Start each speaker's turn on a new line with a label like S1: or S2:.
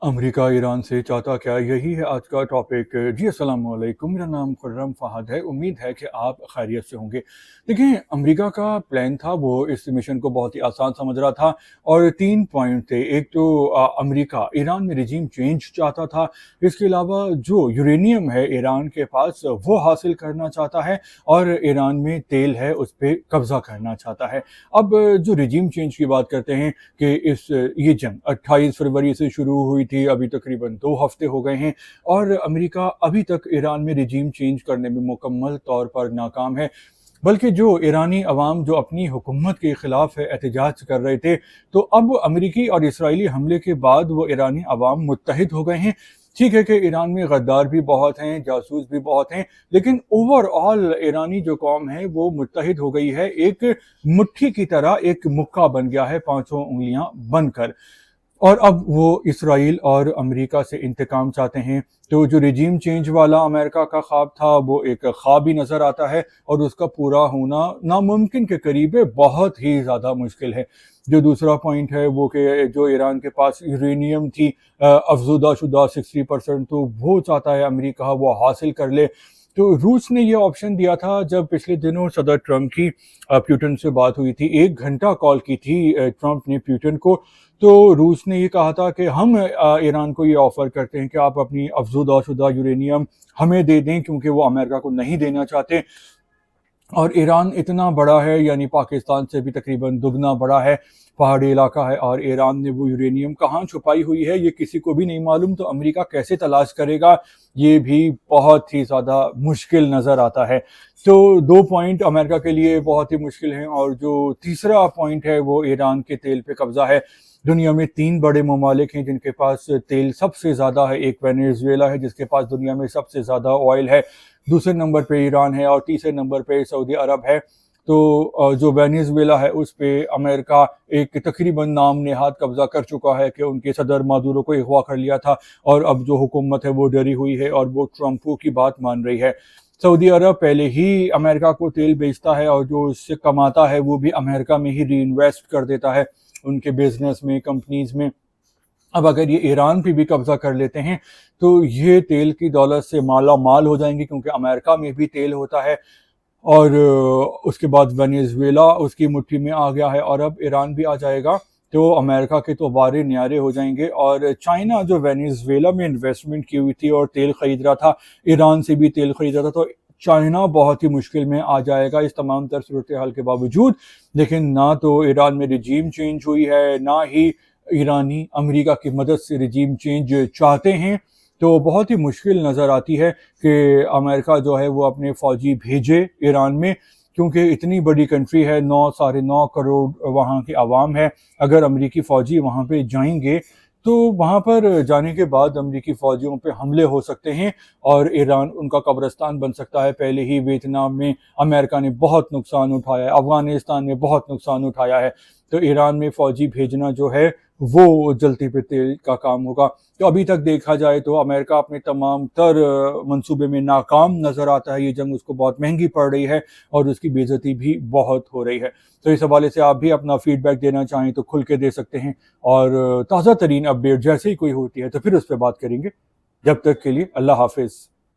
S1: America Iran से चाहता क्या, यही है आज का टॉपिक। जी अस्सलाम वालेकुम, मेरा नाम खुर्रम फहद है। उम्मीद है कि आप खैरियत से होंगे। देखिए, अमेरिका का प्लान था, वो इस मिशन को बहुत ही आसान समझ रहा था और 3 पॉइंट थे। एक तो अमेरिका ईरान में रिजीम चेंज चाहता था। इसके अलावा जो यूरेनियम है ईरान के पास, वो हासिल करना चाहता है और ईरान में तेल है उस पर कब्ज़ा करना चाहता है। अब जो रिजीम चेंज की बात करते हैं कि ये जंग 28 फरवरी से शुरू हुई थी, अभी तकरीबन 2 हफ्ते हो गए हैं और अमेरिका अभी तक ईरान में रिजीम चेंज करने में मुकम्मल तौर पर नाकाम है। बल्कि जो ईरानी अवाम जो अपनी हुकूमत के ख़िलाफ़ एहतजाज कर रहे थे, तो अब अमेरिकी और इसराइली हमले के बाद वो ईरानी अवाम मुत्तहिद हो गए हैं। ठीक है कि ईरान में गद्दार भी बहुत हैं, जासूस भी बहुत हैं, लेकिन ओवरऑल ईरानी जो कौम है वो मुत्तहिद हो गई है। एक मुट्ठी की तरह एक मुक्का बन गया है, पांचों उंगलियां बनकर। और अब वो इसराइल और अमेरिका से इंतकाम चाहते हैं। तो जो रिजीम चेंज वाला अमेरिका का ख्वाब था, वो एक ख्वाब ही नज़र आता है और उसका पूरा होना नामुमकिन के करीब है, बहुत ही ज़्यादा मुश्किल है। जो दूसरा पॉइंट है वो कि जो ईरान के पास यूरेनियम थी अफजुदा शुदा 60%, तो वो चाहता है अमेरिका वो हासिल कर ले। तो रूस ने ये ऑप्शन दिया था जब पिछले दिनों सदर ट्रंप की प्यूटन से बात हुई थी। 1 घंटा कॉल की थी ट्रंप ने प्यूटन को। तो रूस ने ये कहा था कि हम ईरान को ये ऑफ़र करते हैं कि आप अपनी अफजुदा शुदा यूरेनियम हमें दे दें, क्योंकि वो अमेरिका को नहीं देना चाहते। और ईरान इतना बड़ा है, यानी पाकिस्तान से भी तकरीबन दुगना बड़ा है, पहाड़ी इलाका है, और ईरान ने वो यूरेनियम कहाँ छुपाई हुई है ये किसी को भी नहीं मालूम। तो अमेरिका कैसे तलाश करेगा, ये भी बहुत ही ज़्यादा मुश्किल नज़र आता है। तो 2 पॉइंट अमेरिका के लिए बहुत ही मुश्किल हैं। और जो तीसरा पॉइंट है वो ईरान के तेल पे कब्ज़ा है। दुनिया में 3 बड़े ममालिक हैं जिनके पास तेल सबसे ज़्यादा है। एक वेनेजुएला है जिसके पास दुनिया में सबसे ज़्यादा ऑयल है, दूसरे नंबर पे ईरान है और तीसरे नंबर पे सऊदी अरब है। तो जो वेनेजुएला है उस पे अमेरिका एक तकरीबन नाम नेहाद कब्जा कर चुका है कि उनके सदर मादुरो को अगवा कर लिया था, और अब जो हुकूमत है वो डरी हुई है और वो ट्रंप की बात मान रही है। सऊदी अरब पहले ही अमेरिका को तेल बेचता है और जो उससे कमाता है वो भी अमेरिका में ही री इन्वेस्ट कर देता है, उनके बिजनेस में, कंपनीज में। अब अगर ये ईरान पे भी कब्जा कर लेते हैं तो ये तेल की दौलत से माला माल हो जाएंगे, क्योंकि अमेरिका में भी तेल होता है। और उसके बाद वेनेजुएला उसकी मुट्ठी में आ गया है और अब ईरान भी आ जाएगा, तो अमेरिका के तो वारे न्यारे हो जाएंगे। और चाइना जो वेनेजुएला में इन्वेस्टमेंट की हुई थी और तेल खरीद रहा था, ईरान से भी तेल खरीद रहा था, तो चाइना बहुत ही मुश्किल में आ जाएगा इस तमाम तर सूरत हाल के बावजूद। लेकिन ना तो ईरान में रिजीम चेंज हुई है, ना ही ईरानी अमेरिका की मदद से रिजीम चेंज चाहते हैं। तो बहुत ही मुश्किल नज़र आती है कि अमेरिका जो है वो अपने फ़ौजी भेजे ईरान में, क्योंकि इतनी बड़ी कंट्री है, 9 साढ़े 9 करोड़ वहाँ की आवाम है। अगर अमेरिकी फ़ौजी वहाँ पे जाएंगे तो वहाँ पर जाने के बाद अमेरिकी फ़ौजियों पे हमले हो सकते हैं और ईरान उनका कब्रिस्तान बन सकता है। पहले ही वियतनाम में अमेरिका ने बहुत नुकसान उठाया है, अफ़गानिस्तान में बहुत नुकसान उठाया है। तो ईरान में फ़ौजी भेजना जो है वो जलती पे तेल का काम होगा। तो अभी तक देखा जाए तो अमेरिका अपने तमाम तर मंसूबे में नाकाम नज़र आता है। ये जंग उसको बहुत महंगी पड़ रही है और उसकी बेइज्जती भी बहुत हो रही है। तो इस हवाले से आप भी अपना फीडबैक देना चाहें तो खुल के दे सकते हैं, और ताज़ा तरीन अपडेट जैसे ही कोई होती है तो फिर उस पर बात करेंगे। जब तक के लिए अल्लाह हाफिज़।